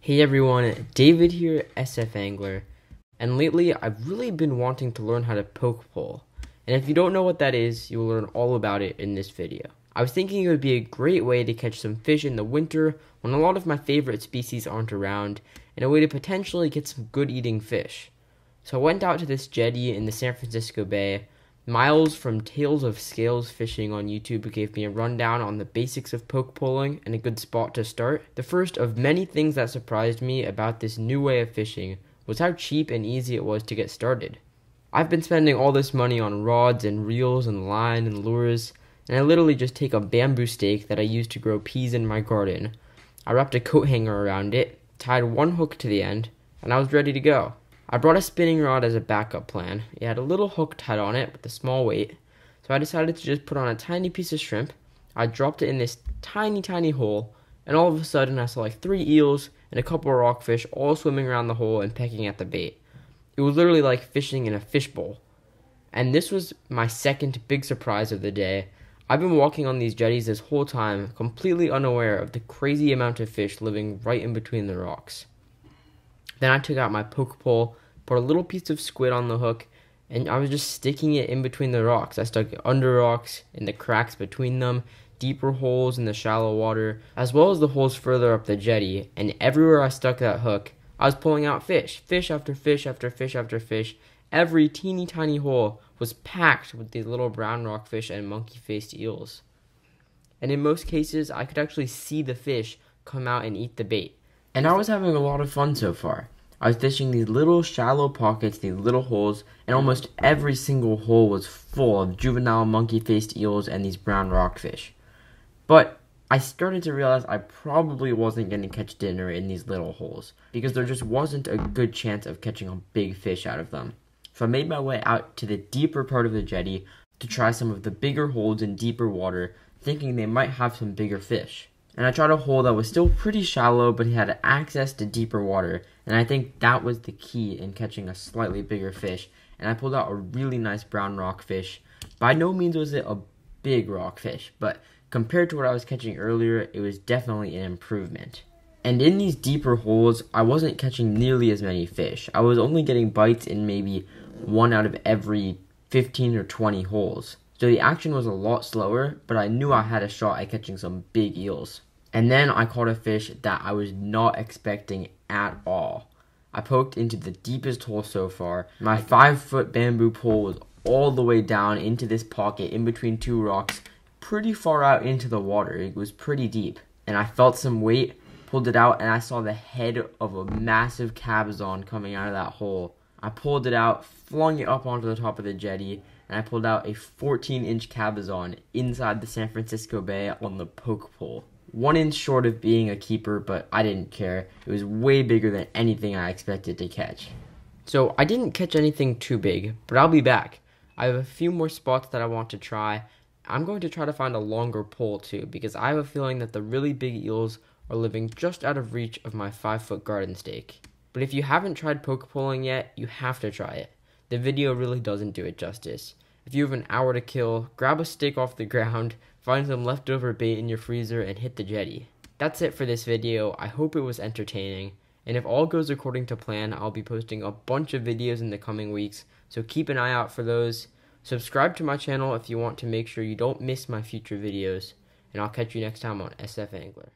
Hey everyone, David here, SF Angler, and lately I've really been wanting to learn how to poke pole, and if you don't know what that is, you will learn all about it in this video. I was thinking it would be a great way to catch some fish in the winter when a lot of my favorite species aren't around, and a way to potentially get some good eating fish. So I went out to this jetty in the San Francisco Bay. Miles from Tales of Scales Fishing on YouTube gave me a rundown on the basics of poke poling and a good spot to start. The first of many things that surprised me about this new way of fishing was how cheap and easy it was to get started. I've been spending all this money on rods and reels and line and lures, and I literally just take a bamboo stake that I use to grow peas in my garden. I wrapped a coat hanger around it, tied one hook to the end, and I was ready to go. I brought a spinning rod as a backup plan. It had a little hook tied on it with a small weight, so I decided to just put on a tiny piece of shrimp. I dropped it in this tiny hole, and all of a sudden I saw like 3 eels and a couple of rockfish all swimming around the hole and pecking at the bait. It was literally like fishing in a fishbowl. And this was my second big surprise of the day. I've been walking on these jetties this whole time, completely unaware of the crazy amount of fish living right in between the rocks. Then I took out my poke pole, put a little piece of squid on the hook, and I was just sticking it in between the rocks. I stuck it under rocks, in the cracks between them, deeper holes in the shallow water, as well as the holes further up the jetty, and everywhere I stuck that hook, I was pulling out fish. Fish after fish after fish after fish. Every teeny tiny hole was packed with these little brown rockfish and monkey-faced eels. And in most cases, I could actually see the fish come out and eat the bait. And I was having a lot of fun so far. I was fishing these little shallow pockets, these little holes, and almost every single hole was full of juvenile monkey-faced eels and these brown rockfish. But I started to realize I probably wasn't going to catch dinner in these little holes, because there just wasn't a good chance of catching a big fish out of them. So I made my way out to the deeper part of the jetty to try some of the bigger holes in deeper water, thinking they might have some bigger fish. And I tried a hole that was still pretty shallow, but it had access to deeper water, and I think that was the key in catching a slightly bigger fish. And I pulled out a really nice brown rockfish. By no means was it a big rockfish, but compared to what I was catching earlier, it was definitely an improvement. And in these deeper holes, I wasn't catching nearly as many fish. I was only getting bites in maybe 1 out of every 15 or 20 holes. So the action was a lot slower, but I knew I had a shot at catching some big eels. And then I caught a fish that I was not expecting at all. I poked into the deepest hole so far. My 5-foot bamboo pole was all the way down into this pocket in between 2 rocks, pretty far out into the water. It was pretty deep. And I felt some weight, pulled it out, and I saw the head of a massive cabezon coming out of that hole. I pulled it out, flung it up onto the top of the jetty, and I pulled out a 14-inch cabezon inside the San Francisco Bay on the poke pole. 1 inch short of being a keeper, but I didn't care. It was way bigger than anything I expected to catch. So I didn't catch anything too big, but I'll be back. I have a few more spots that I want to try. I'm going to try to find a longer pole too, because I have a feeling that the really big eels are living just out of reach of my 5-foot garden stake. But if you haven't tried poke poling yet, you have to try it. The video really doesn't do it justice. If you have an hour to kill, grab a stick off the ground, find some leftover bait in your freezer, and hit the jetty. That's it for this video. I hope it was entertaining, and if all goes according to plan, I'll be posting a bunch of videos in the coming weeks, so keep an eye out for those. Subscribe to my channel if you want to make sure you don't miss my future videos, and I'll catch you next time on SF Angler.